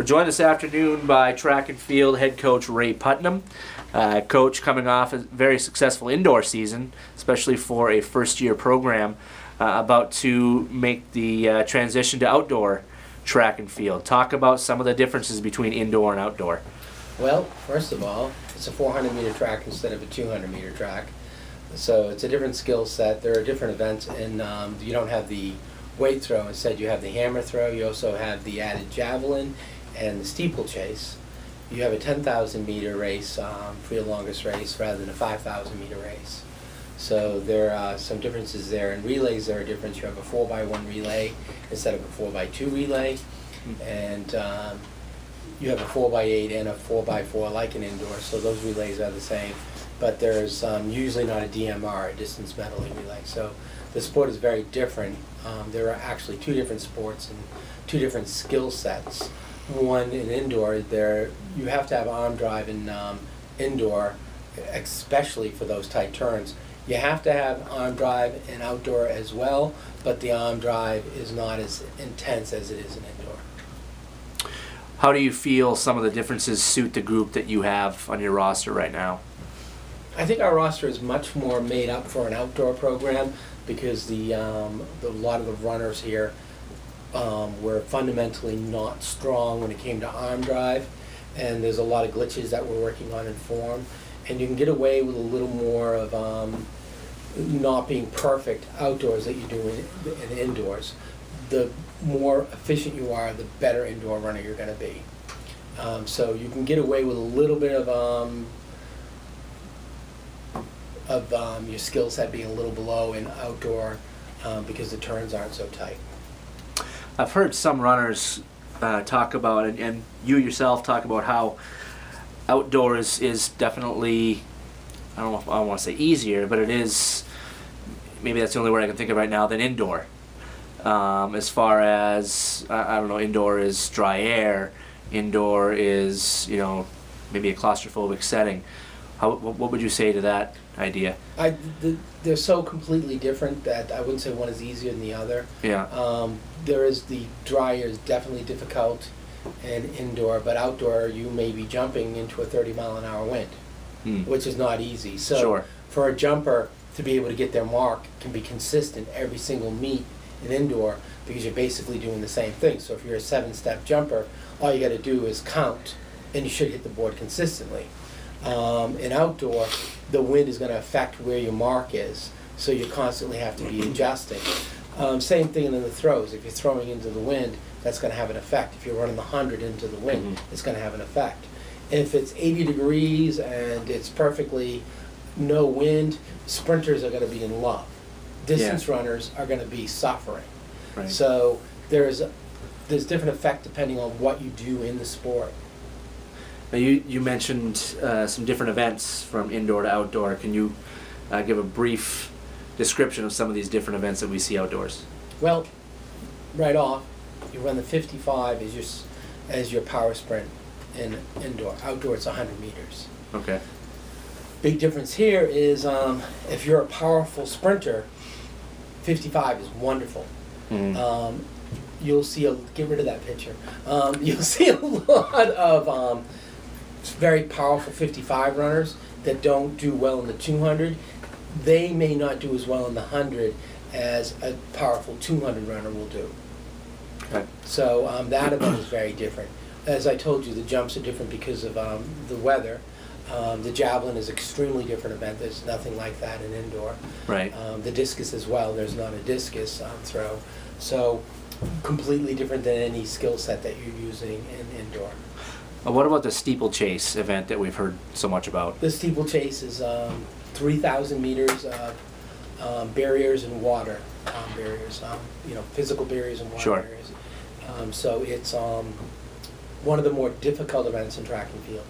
We're joined this afternoon by track and field head coach Ray Putnam. Coach coming off a very successful indoor season, especially for a first-year program, about to make the transition to outdoor track and field. Talk about some of the differences between indoor and outdoor. Well, first of all, it's a 400-meter track instead of a 200-meter track. So it's a different skill set. There are different events, and you don't have the weight throw. Instead, you have the hammer throw. You also have the added javelin and the steeplechase. You have a 10,000-meter race for your longest race rather than a 5,000-meter race. So there are some differences there. In relays, there are differences. You have a 4x1 relay instead of a 4x2 relay. And you have a 4x8 and a 4x4 like an indoor, so those relays are the same. But there's usually not a DMR, a distance medley relay. So the sport is very different. There are actually two different sports and two different skill sets. One in indoor, you have to have arm drive in indoor, especially for those tight turns. You have to have arm drive in outdoor as well, but the arm drive is not as intense as it is in indoor. How do you feel some of the differences suit the group that you have on your roster right now? I think our roster is much more made up for an outdoor program because a lot of the runners here were fundamentally not strong when it came to arm drive, and there's a lot of glitches that we're working on in form, and you can get away with a little more of not being perfect outdoors that you do in indoors. The more efficient you are, the better indoor runner you're going to be. So you can get away with a little bit of your skill set being a little below in outdoor because the turns aren't so tight. I've heard some runners talk about, and you yourself talk about how outdoor is definitely, I don't want to say easier, but it is, maybe that's the only word I can think of right now, than indoor. As far as, I don't know, indoor is dry air, indoor is, maybe a claustrophobic setting. What would you say to that idea? They're so completely different that I wouldn't say one is easier than the other. Yeah. The dry air is definitely difficult in indoor, but outdoor you may be jumping into a 30-mile-an-hour wind, which is not easy. So sure. For a jumper to be able to get their mark can be consistent every single meet in indoor because you're basically doing the same thing. So if you're a 7-step jumper, all you got to do is count, and you should hit the board consistently. In outdoor, the wind is going to affect where your mark is, so you constantly have to be adjusting. Same thing in the throws. If you're throwing into the wind, that's going to have an effect. If you're running the 100 into the wind, it's going to have an effect. If it's 80 degrees and it's perfectly no wind, sprinters are going to be in love. Distance runners are going to be suffering. Right. So there's different effect depending on what you do in the sport. Now you mentioned some different events from indoor to outdoor. Can you give a brief description of some of these different events that we see outdoors? Well, right off, you run the 55 as your power sprint in indoor. Outdoor, it's 100 meters. Okay. Big difference here is if you're a powerful sprinter, 55 is wonderful. Mm-hmm. You'll see get rid of that picture. You'll see a lot of very powerful 55 runners that don't do well in the 200. They may not do as well in the 100 as a powerful 200 runner will do. Okay. So that event is very different. As I told you, the jumps are different because of the weather. The javelin is an extremely different event. There's nothing like that in indoor. Right. The discus as well. There's not a discus throw. So completely different than any skill set that you're using in indoor. What about the steeplechase event that we've heard so much about? The steeplechase is 3,000 meters of barriers and water barriers, physical barriers and water Sure. barriers. So it's one of the more difficult events in track and field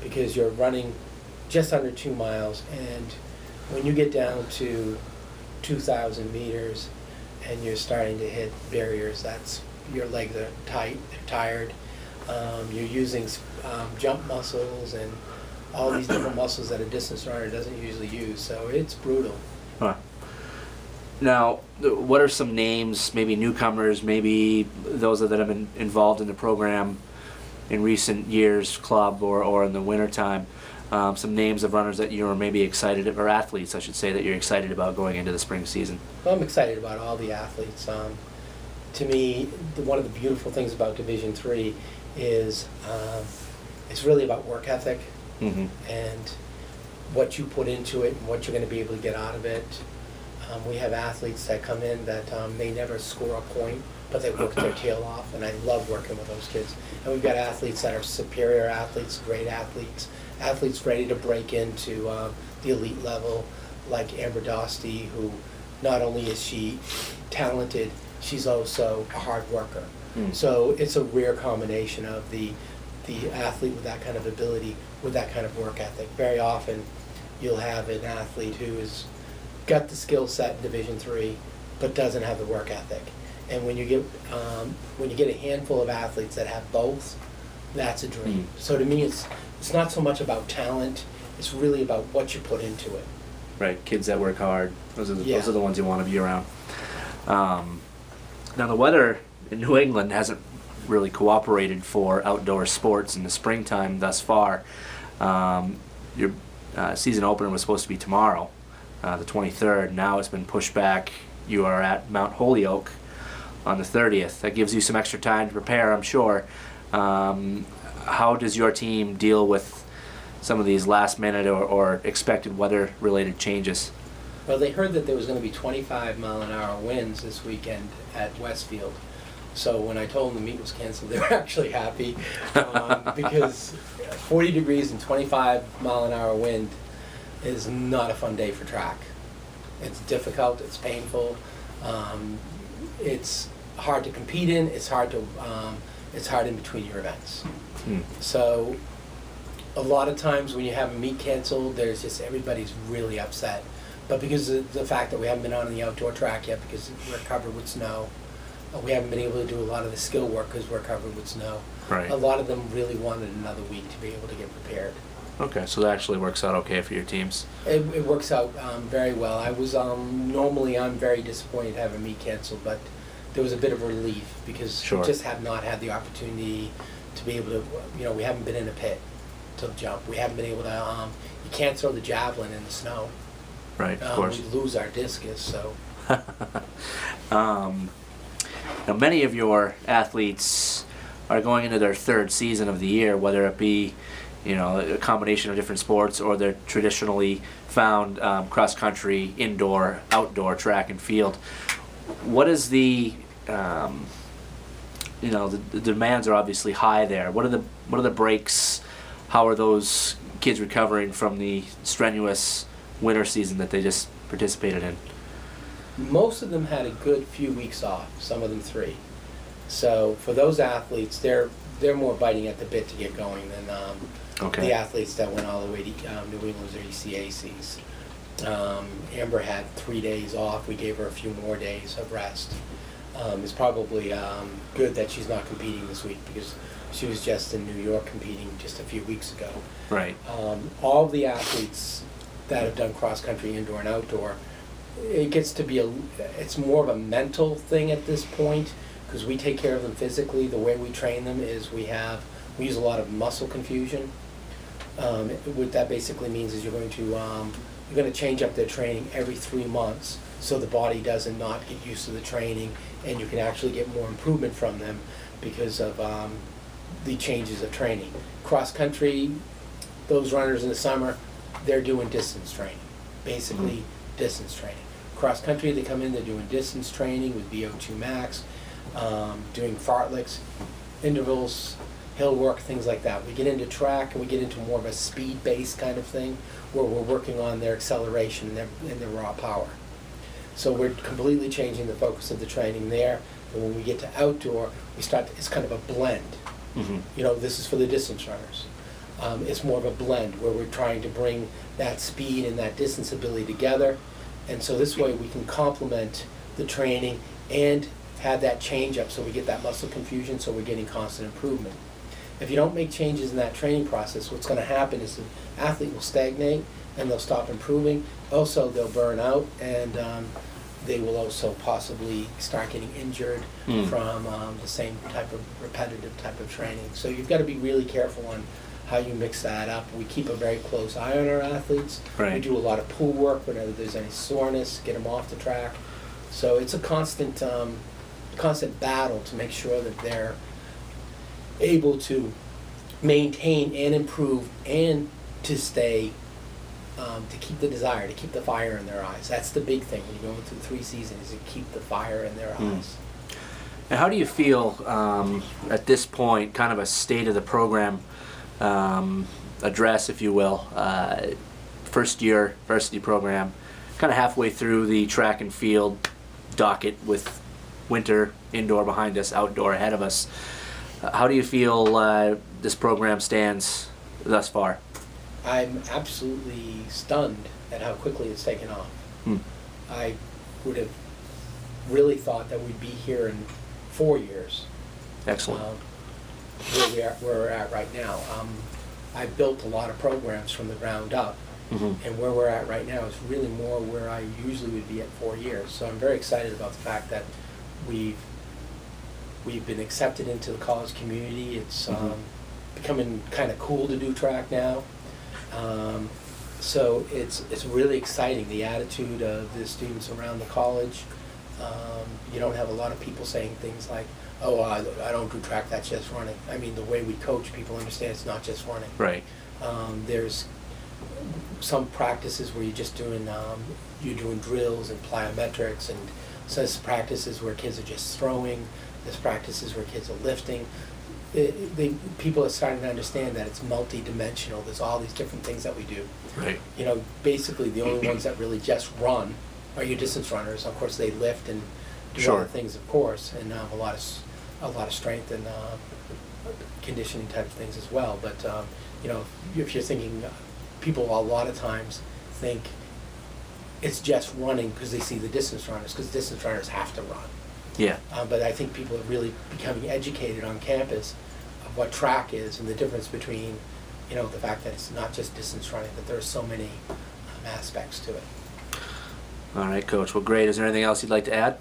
because you're running just under 2 miles, and when you get down to 2,000 meters and you're starting to hit barriers, that's your legs are tight, they're tired. You're using jump muscles and all these different muscles that a distance runner doesn't usually use, so it's brutal. Huh. Now, what are some names, maybe newcomers, maybe those that have been involved in the program in recent years, club or in the wintertime, some names of runners that you're maybe excited, or athletes, I should say, that you're excited about going into the spring season? Well, I'm excited about all the athletes. To me, one of the beautiful things about Division III is it's really about work ethic and what you put into it and what you're going to be able to get out of it. We have athletes that come in that they never score a point, but they work their tail off, and I love working with those kids. And we've got athletes that are superior athletes, great athletes, athletes ready to break into the elite level, like Amber Dosty, who not only is she talented, she's also a hard worker. So it's a rare combination of the athlete with that kind of ability, with that kind of work ethic. Very often you'll have an athlete who has got the skill set in Division III, but doesn't have the work ethic. And when you get a handful of athletes that have both, that's a dream. So to me, it's not so much about talent, it's really about what you put into it. Right, kids that work hard, those are the ones you want to be around. Now the weather in New England hasn't really cooperated for outdoor sports in the springtime thus far. Your season opener was supposed to be tomorrow, the 23rd. Now it's been pushed back. You are at Mount Holyoke on the 30th. That gives you some extra time to prepare, I'm sure. How does your team deal with some of these last minute or expected weather related changes? Well, they heard that there was going to be 25-mile-an-hour winds this weekend at Westfield. So when I told them the meet was canceled, they were actually happy because 40 degrees and 25-mile-an-hour wind is not a fun day for track. It's difficult, it's painful, it's hard to compete in, it's hard in between your events. So a lot of times when you have a meet canceled, there's just everybody's really upset. But because of the fact that we haven't been on the outdoor track yet because we're covered with snow, we haven't been able to do a lot of the skill work because we're covered with snow. Right. A lot of them really wanted another week to be able to get prepared. Okay, so that actually works out okay for your teams. It works out very well. I was normally I'm very disappointed to have a meet canceled, but there was a bit of relief because we just have not had the opportunity to be able to, we haven't been in a pit to jump. We haven't been able to, you can't throw the javelin in the snow. Right, of course. We lose our discus, so. Now, many of your athletes are going into their third season of the year, whether it be, a combination of different sports or they're traditionally found cross-country, indoor, outdoor track and field. What is the demands are obviously high there. What are the breaks? How are those kids recovering from the strenuous winter season that they just participated in? Most of them had a good few weeks off, some of them 3. So for those athletes, they're more biting at the bit to get going than the athletes that went all the way to New England's or ECACs. Amber had 3 days off. We gave her a few more days of rest. It's probably good that she's not competing this week because she was just in New York competing just a few weeks ago. Right. All of the athletes that have done cross-country, indoor and outdoor, it gets to be it's more of a mental thing at this point because we take care of them physically. The way we train them is we use a lot of muscle confusion. What that basically means is you're going to change up their training every 3 months so the body doesn't not get used to the training and you can actually get more improvement from them because of the changes of training. Cross-country, those runners in the summer, they're doing distance training, basically distance training. Cross-country, they come in, they're doing distance training with VO2 max, doing fartleks, intervals, hill work, things like that. We get into track and we get into more of a speed-based kind of thing where we're working on their acceleration and their raw power. So we're completely changing the focus of the training there. And when we get to outdoor, it's kind of a blend. This is for the distance runners. It's more of a blend where we're trying to bring that speed and that distance ability together. And so this way we can complement the training and have that change up so we get that muscle confusion so we're getting constant improvement. If you don't make changes in that training process, what's going to happen is the athlete will stagnate and they'll stop improving. Also, they'll burn out and they will also possibly start getting injured from the same type of repetitive type of training. So you've got to be really careful on how you mix that up. We keep a very close eye on our athletes. Right. We do a lot of pull work whenever there's any soreness, get them off the track. So it's a constant battle to make sure that they're able to maintain and improve and to stay, to keep the desire, to keep the fire in their eyes. That's the big thing when you're going through 3 seasons, is to keep the fire in their eyes. And how do you feel at this point, kind of a state of the program address, if you will, first year varsity program, kind of halfway through the track and field docket with winter indoor behind us, outdoor ahead of us? How do you feel this program stands thus far? I'm absolutely stunned at how quickly it's taken off. I would have really thought that we'd be here in 4 years. Excellent. Where we're at right now. I've built a lot of programs from the ground up, and where we're at right now is really more where I usually would be at 4 years. So I'm very excited about the fact that we've been accepted into the college community. It's becoming kind of cool to do track now. So it's really exciting, the attitude of the students around the college. You don't have a lot of people saying things like, oh, I don't do track, that's just running. I mean, the way we coach, people understand it's not just running. Right. There's some practices where you're doing drills and plyometrics, and so there's practices where kids are just throwing, there's practices where kids are lifting. People are starting to understand that it's multi-dimensional. There's all these different things that we do. Right. You know, basically the only ones that really just run are your distance runners. Of course, they lift and do other things, of course, and a lot of strength and conditioning type of things as well. But you know, if you're thinking, people a lot of times think it's just running because they see the distance runners, because distance runners have to run. Yeah. But I think people are really becoming educated on campus of what track is and the difference between, you know, the fact that it's not just distance running, but there are so many aspects to it. All right, Coach. Well, great. Is there anything else you'd like to add?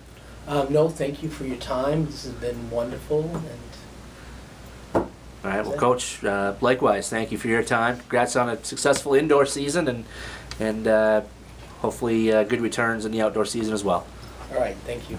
No, thank you for your time. This has been wonderful. And all right. Well, Coach, likewise, thank you for your time. Congrats on a successful indoor season, and hopefully good returns in the outdoor season as well. all right, thank you.